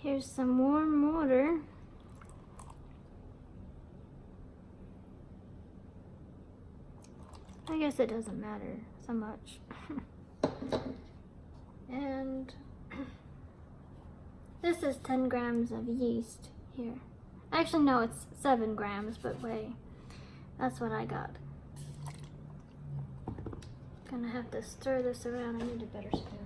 Here's some warm water. I guess it doesn't matter so much. And this is 10 grams of yeast here. Actually, no, it's 7 grams, but wait, that's what I got. Gonna have to stir this around. I need a better spoon.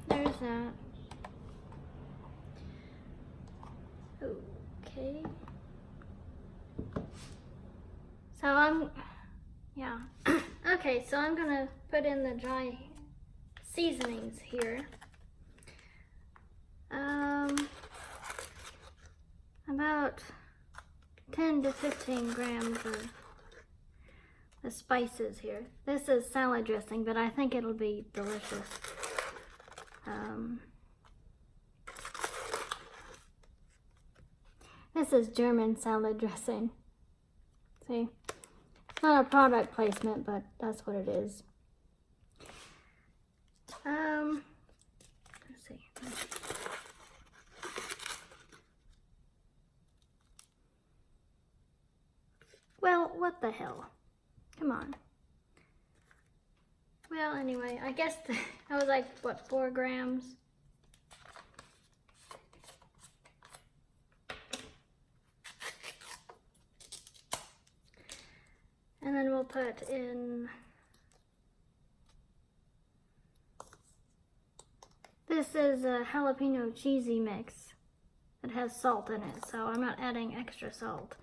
Stir. Okay. So okay, so I'm gonna put in the dry seasonings here. About 10 to 15 grams of the spices here. This is salad dressing, but I think it'll be delicious. This is German salad dressing. See? It's not a product placement, but that's what it is. Let's see. Well, what the hell? Come on. Well, anyway, I guess that was like, what, 4 grams? And then we'll put in, this is a jalapeno cheesy mix. It has salt in it, so I'm not adding extra salt.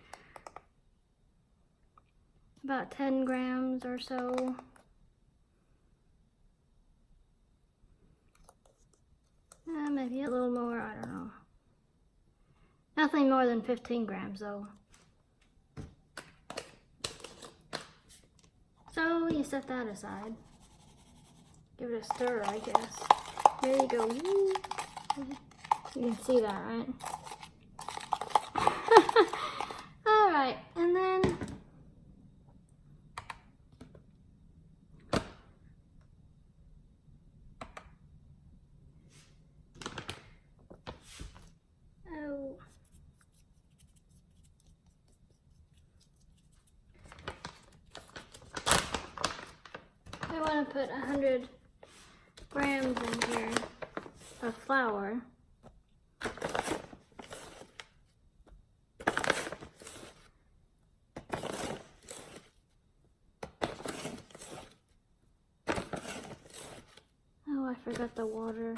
About 10 grams or so. Maybe a little more, I don't know. Nothing more than 15 grams though. So you set that aside. Give it a stir, I guess. There you go. Woo. You can see that, right? Alright, and then I want to put 100 grams in here of flour. Oh, I forgot the water.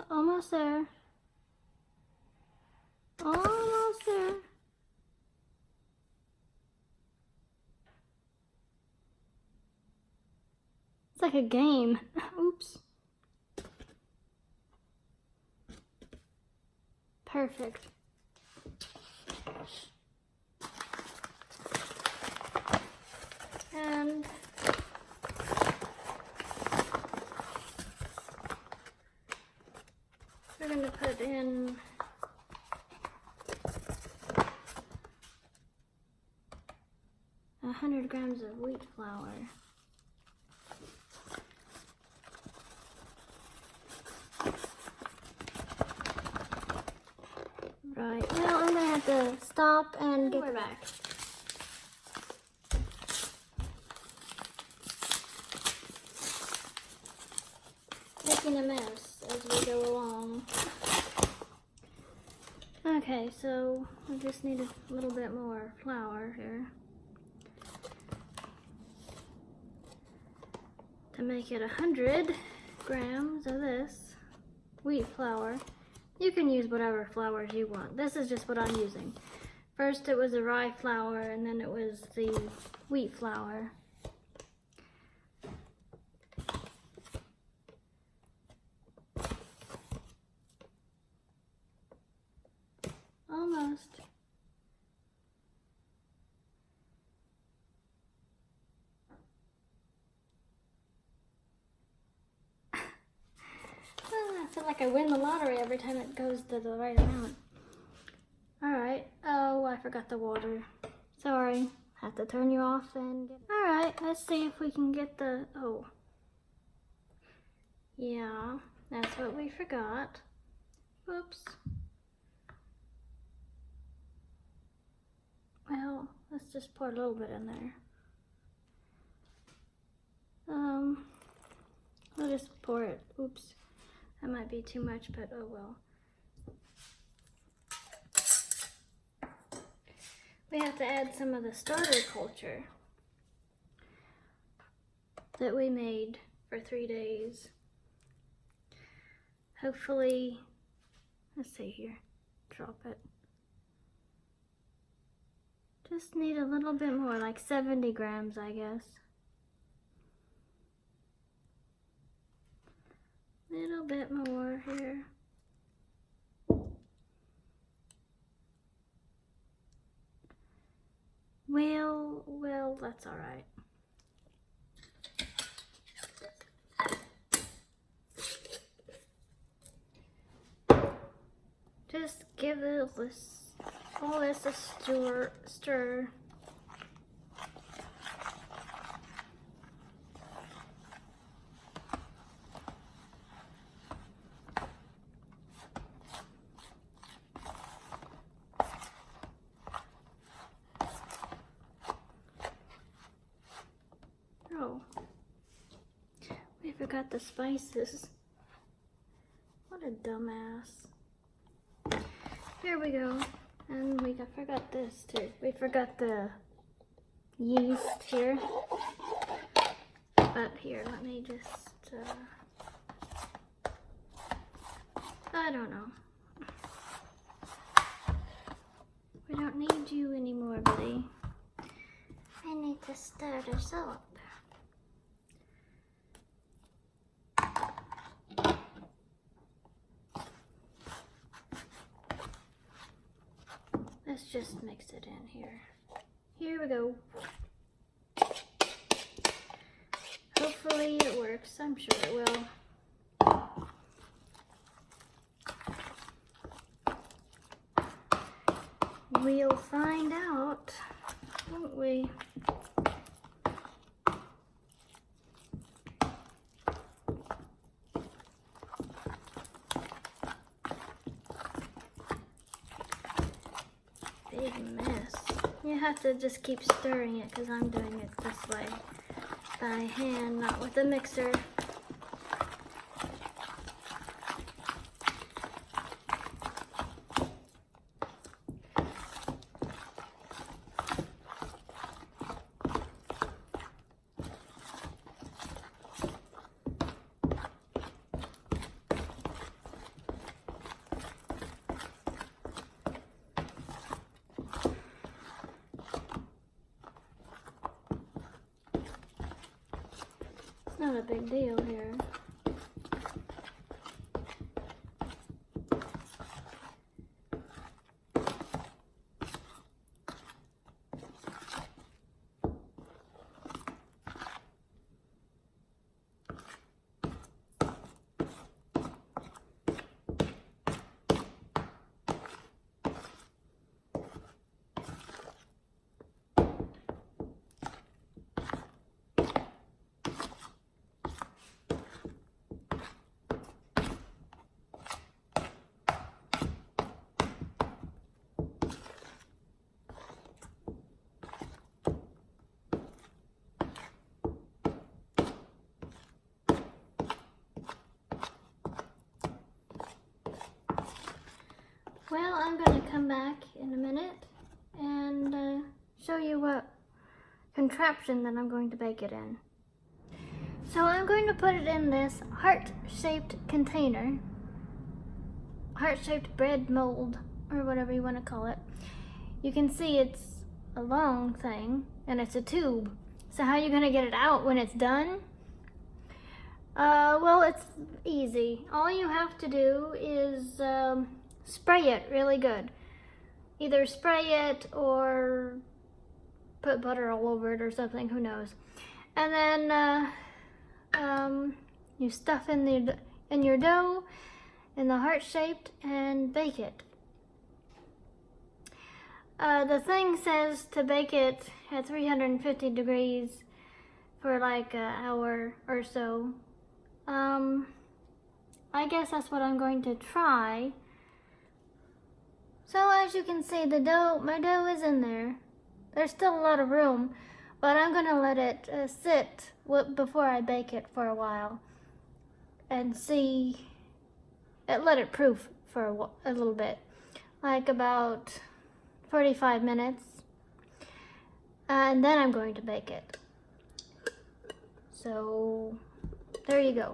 Almost there. Almost there. It's like a game. Oops. Perfect. And we're going to put in 100 grams of wheat flour. Right, well, I'm going to have to stop and get her back. Making a mess as we go along. Okay, so we just need a little bit more flour here to make it 100 grams of this wheat flour. You can use whatever flours you want. This is just what I'm using. First it was the rye flour, and then it was the wheat flour. Almost. I feel like I win the lottery every time it goes to the right amount. Alright. Oh, I forgot the water. Sorry. Have to turn you off and get... Alright, let's see if we can get the... Oh. Yeah, that's what we forgot. Whoops. Well, let's just pour a little bit in there. We'll just pour it. Oops. That might be too much, but oh well. We have to add some of the starter culture that we made for 3 days. Hopefully, let's see here, drop it. Just need a little bit more, like 70 grams, I guess. Little bit more here. Well, that's all right. Just give all this a stir. Oh, we forgot the spices. What a dumbass. Here we go. And we forgot this too. We forgot the yeast here. But here, let me just, I don't know. We don't need you anymore, buddy. I need to stir this up. Let's just mix it in here. Here we go. Hopefully it works. I'm sure it will. We'll find out, won't we? Big mess. You have to just keep stirring it because I'm doing it this way by hand, not with a mixer. Not a big deal here. Well, I'm going to come back in a minute and show you what contraption that I'm going to bake it in. So I'm going to put it in this heart-shaped container. heart-shaped bread mold, or whatever you want to call it. You can see it's a long thing, and it's a tube. So how are you going to get it out when it's done? Well, it's easy. All you have to do is spray it really good. Either spray it or put butter all over it or something, who knows. And then you stuff in your dough in the heart-shaped and bake it. The thing says to bake it at 350 degrees for like an hour or so. I guess that's what I'm going to try. So as you can see, my dough is in there. There's still a lot of room, but I'm gonna let it sit before I bake it for a while and see. Let it proof for a little bit, like about 45 minutes, and then I'm going to bake it. So there you go.